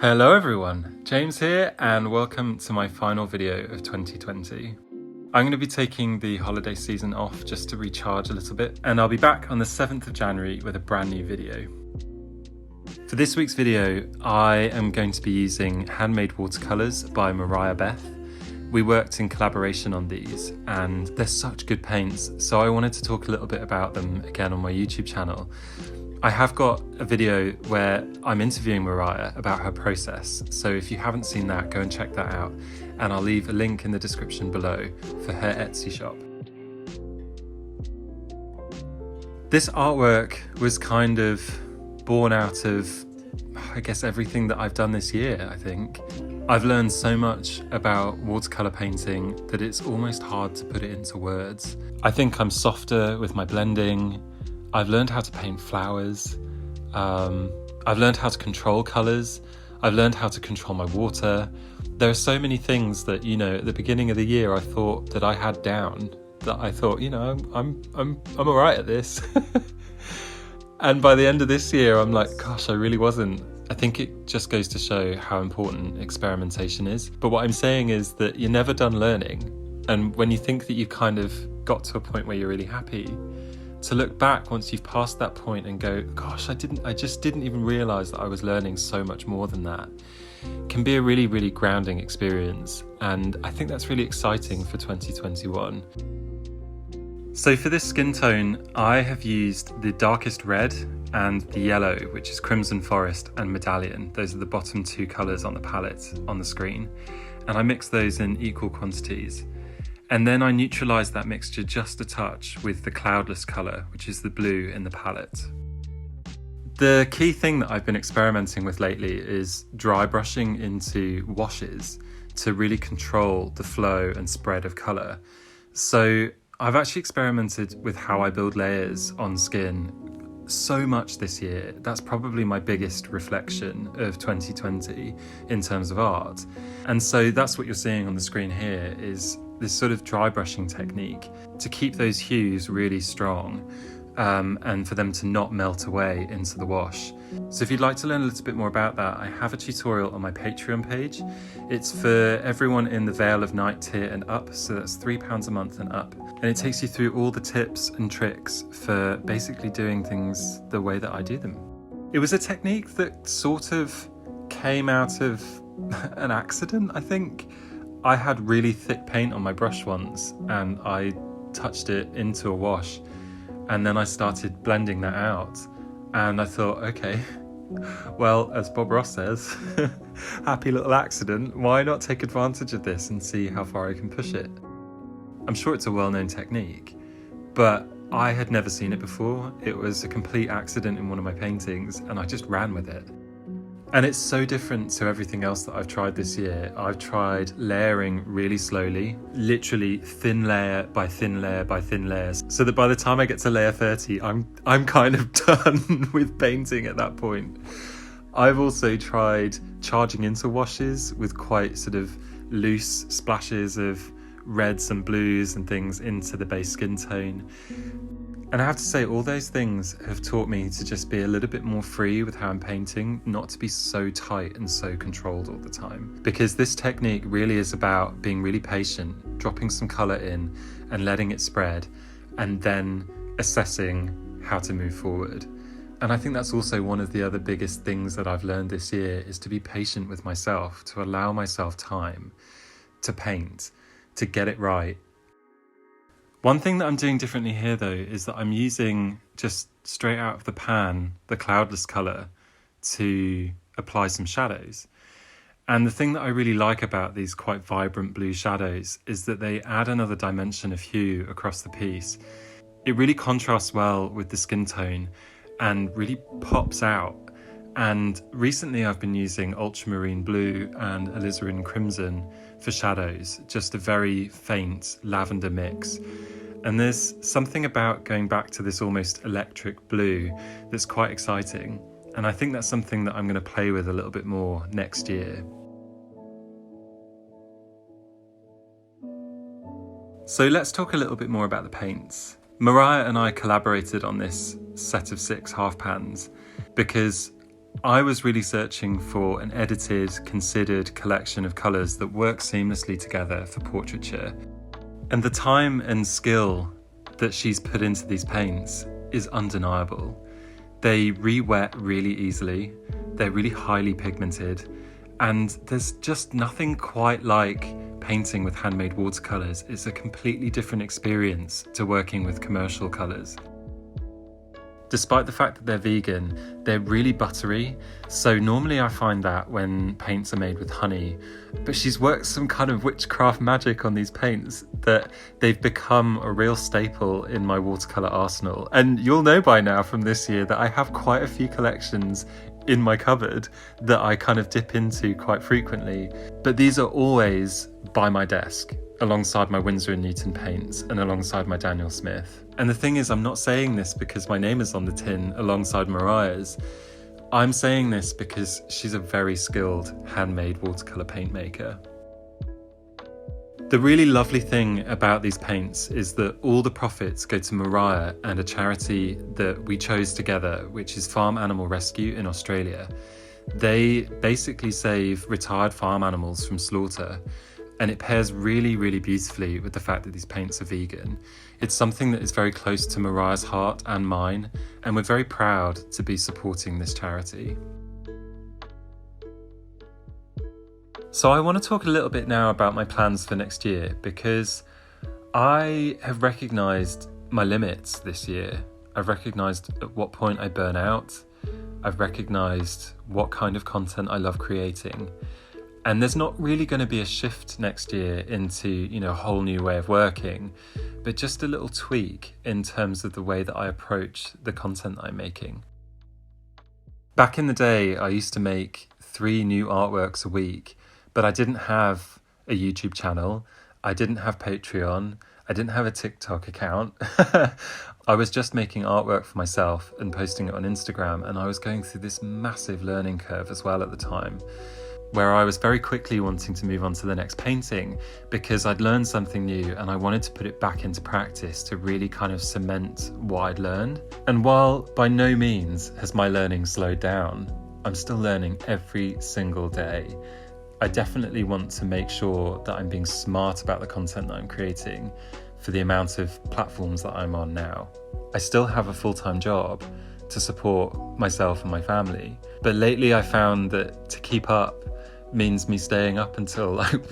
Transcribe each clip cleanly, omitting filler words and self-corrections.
Hello everyone, James here and welcome to my final video of 2020. I'm going to be taking the holiday season off just to recharge a little bit, and I'll be back on the 7th of January with a brand new video. For this week's video, I am going to be using Handmade Watercolours by MARIAH. We worked in collaboration on these and they're such good paints, so I wanted to talk a little bit about them again on my YouTube channel. I have got a video where I'm interviewing MARIAH about her process, so if you haven't seen that, go and check that out, and I'll leave a link in the description below for her Etsy shop. This artwork was kind of born out of, I guess, everything that I've done this year, I think. I've learned so much about watercolour painting that it's almost hard to put it into words. I think I'm softer with my blending. I've learned how to paint flowers, I've learned how to control colours, I've learned how to control my water. There are so many things that, you know, at the beginning of the year I thought that I had down, that I thought, you know, I'm alright at this. And by the end of this year, I'm like, gosh, I really wasn't. I think it just goes to show how important experimentation is. But what I'm saying is that you're never done learning. And when you think that you've kind of got to a point where you're really happy, to look back once you've passed that point and go, gosh, I just didn't even realise that I was learning so much more than that, can be a really, really grounding experience. And I think that's really exciting for 2021. So for this skin tone, I have used the darkest red and the yellow, which is Crimson Forest and Medallion. Those are the bottom two colours on the palette on the screen. And I mix those in equal quantities. And then I neutralise that mixture just a touch with the cloudless colour, which is the blue in the palette. The key thing that I've been experimenting with lately is dry brushing into washes to really control the flow and spread of colour. So I've actually experimented with how I build layers on skin so much this year. That's probably my biggest reflection of 2020 in terms of art. And so that's what you're seeing on the screen here, is this sort of dry brushing technique to keep those hues really strong and for them to not melt away into the wash. So if you'd like to learn a little bit more about that, I have a tutorial on my Patreon page. It's for everyone in the Veil of Night tier and up, so that's £3 a month and up. And it takes you through all the tips and tricks for basically doing things the way that I do them. It was a technique that sort of came out of an accident, I think. I had really thick paint on my brush once and I touched it into a wash, and then I started blending that out, and I thought, okay, well, as Bob Ross says, happy little accident, why not take advantage of this and see how far I can push it? I'm sure it's a well-known technique, but I had never seen it before. It was a complete accident in one of my paintings and I just ran with it. And it's so different to everything else that I've tried this year. I've tried layering really slowly, literally thin layer by thin layer by thin layers, so that by the time I get to layer 30, I'm kind of done with painting at that point. I've also tried charging into washes with quite sort of loose splashes of reds and blues and things into the base skin tone. And I have to say, all those things have taught me to just be a little bit more free with how I'm painting, not to be so tight and so controlled all the time. Because this technique really is about being really patient, dropping some colour in and letting it spread, and then assessing how to move forward. And I think that's also one of the other biggest things that I've learned this year, is to be patient with myself, to allow myself time to paint, to get it right. One thing that I'm doing differently here though is that I'm using, just straight out of the pan, the cloudless colour to apply some shadows. And the thing that I really like about these quite vibrant blue shadows is that they add another dimension of hue across the piece. It really contrasts well with the skin tone and really pops out. And recently I've been using ultramarine blue and alizarin crimson for shadows, just a very faint lavender mix. And there's something about going back to this almost electric blue that's quite exciting. And I think that's something that I'm going to play with a little bit more next year. So let's talk a little bit more about the paints. MARIAH and I collaborated on this set of 6 half pans because I was really searching for an edited, considered collection of colours that work seamlessly together for portraiture. And the time and skill that she's put into these paints is undeniable. They re-wet really easily, they're really highly pigmented, and there's just nothing quite like painting with handmade watercolours. It's a completely different experience to working with commercial colours. Despite the fact that they're vegan, they're really buttery. So normally I find that when paints are made with honey, but she's worked some kind of witchcraft magic on these paints that they've become a real staple in my watercolour arsenal. And you'll know by now from this year that I have quite a few collections in my cupboard that I kind of dip into quite frequently. But these are always by my desk, alongside my Winsor & Newton paints and alongside my Daniel Smith. And the thing is, I'm not saying this because my name is on the tin alongside Mariah's. I'm saying this because she's a very skilled handmade watercolour paint maker. The really lovely thing about these paints is that all the profits go to Mariah and a charity that we chose together, which is Farm Animal Rescue in Australia. They basically save retired farm animals from slaughter, and it pairs really, really beautifully with the fact that these paints are vegan. It's something that is very close to Mariah's heart and mine, and we're very proud to be supporting this charity. So I want to talk a little bit now about my plans for next year, because I have recognised my limits this year. I've recognised at what point I burn out. I've recognised what kind of content I love creating. And there's not really going to be a shift next year into, a whole new way of working, but just a little tweak in terms of the way that I approach the content that I'm making. Back in the day, I used to make 3 new artworks a week, but I didn't have a YouTube channel, I didn't have Patreon, I didn't have a TikTok account. I was just making artwork for myself and posting it on Instagram, and I was going through this massive learning curve as well at the time, where I was very quickly wanting to move on to the next painting because I'd learned something new and I wanted to put it back into practice to really kind of cement what I'd learned. And while by no means has my learning slowed down, I'm still learning every single day. I definitely want to make sure that I'm being smart about the content that I'm creating for the amount of platforms that I'm on now. I still have a full-time job to support myself and my family, but lately I found that to keep up means me staying up until like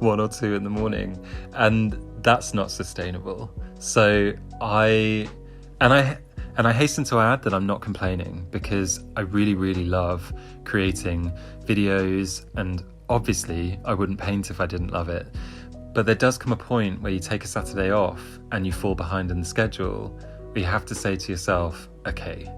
1 or 2 in the morning, and that's not sustainable. So I hasten to add that I'm not complaining, because I really, really love creating videos, and obviously I wouldn't paint if I didn't love it. But there does come a point where you take a Saturday off and you fall behind in the schedule, where you have to say to yourself, okay,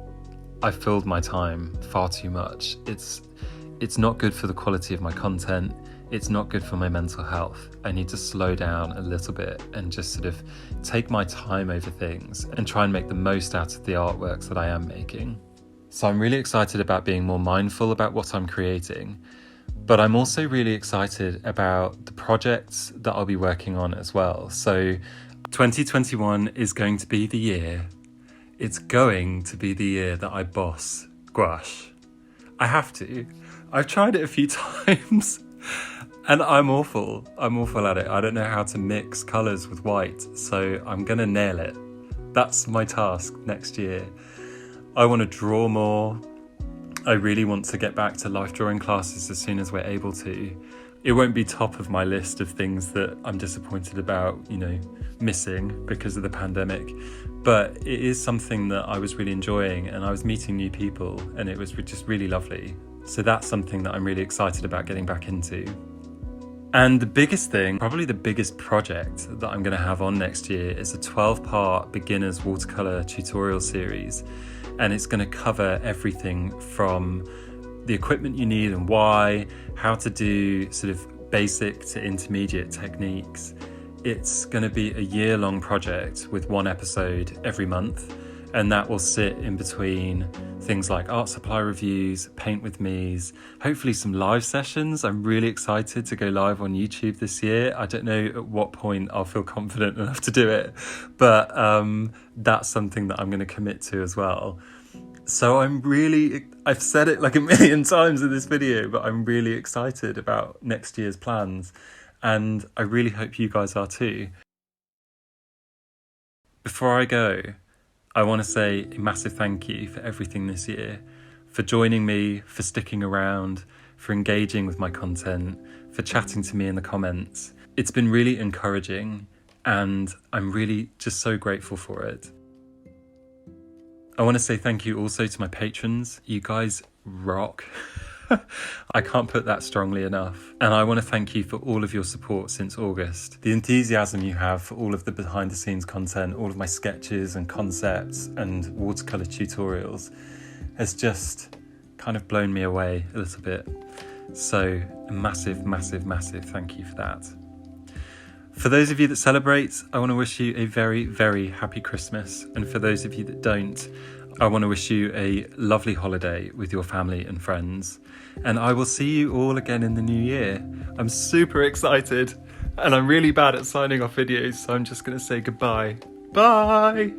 I've filled my time far too much. It's not good for the quality of my content. It's not good for my mental health. I need to slow down a little bit and just sort of take my time over things and try and make the most out of the artworks that I am making. So I'm really excited about being more mindful about what I'm creating, but I'm also really excited about the projects that I'll be working on as well. So 2021 is going to be the year. It's going to be the year that I boss gouache. I have to. I've tried it a few times and I'm awful at it. I don't know how to mix colours with white, so I'm gonna nail it. That's my task next year. I want to draw more. I really want to get back to life drawing classes as soon as we're able to. It won't be top of my list of things that I'm disappointed about, missing because of the pandemic, but it is something that I was really enjoying, and I was meeting new people, and it was just really lovely. So that's something that I'm really excited about getting back into. And the biggest thing, probably the biggest project that I'm going to have on next year, is a 12-part beginners watercolour tutorial series. And it's going to cover everything from the equipment you need and why, how to do sort of basic to intermediate techniques. It's going to be a year-long project with 1 episode every month, and that will sit in between things like art supply reviews, paint with me's, hopefully some live sessions. I'm really excited to go live on YouTube this year. I don't know at what point I'll feel confident enough to do it, but that's something that I'm going to commit to as well. So I've said it like a million times in this video, but I'm really excited about next year's plans, and I really hope you guys are too. Before I go, I want to say a massive thank you for everything this year, for joining me, for sticking around, for engaging with my content, for chatting to me in the comments. It's been really encouraging, and I'm really just so grateful for it. I want to say thank you also to my patrons. You guys rock. I can't put that strongly enough. And I want to thank you for all of your support since August. The enthusiasm you have for all of the behind the scenes content, all of my sketches and concepts and watercolour tutorials has just kind of blown me away a little bit. So a massive, massive, massive thank you for that. For those of you that celebrate, I want to wish you a very, very happy Christmas. And for those of you that don't, I want to wish you a lovely holiday with your family and friends. And I will see you all again in the new year. I'm super excited, and I'm really bad at signing off videos, so I'm just going to say goodbye. Bye!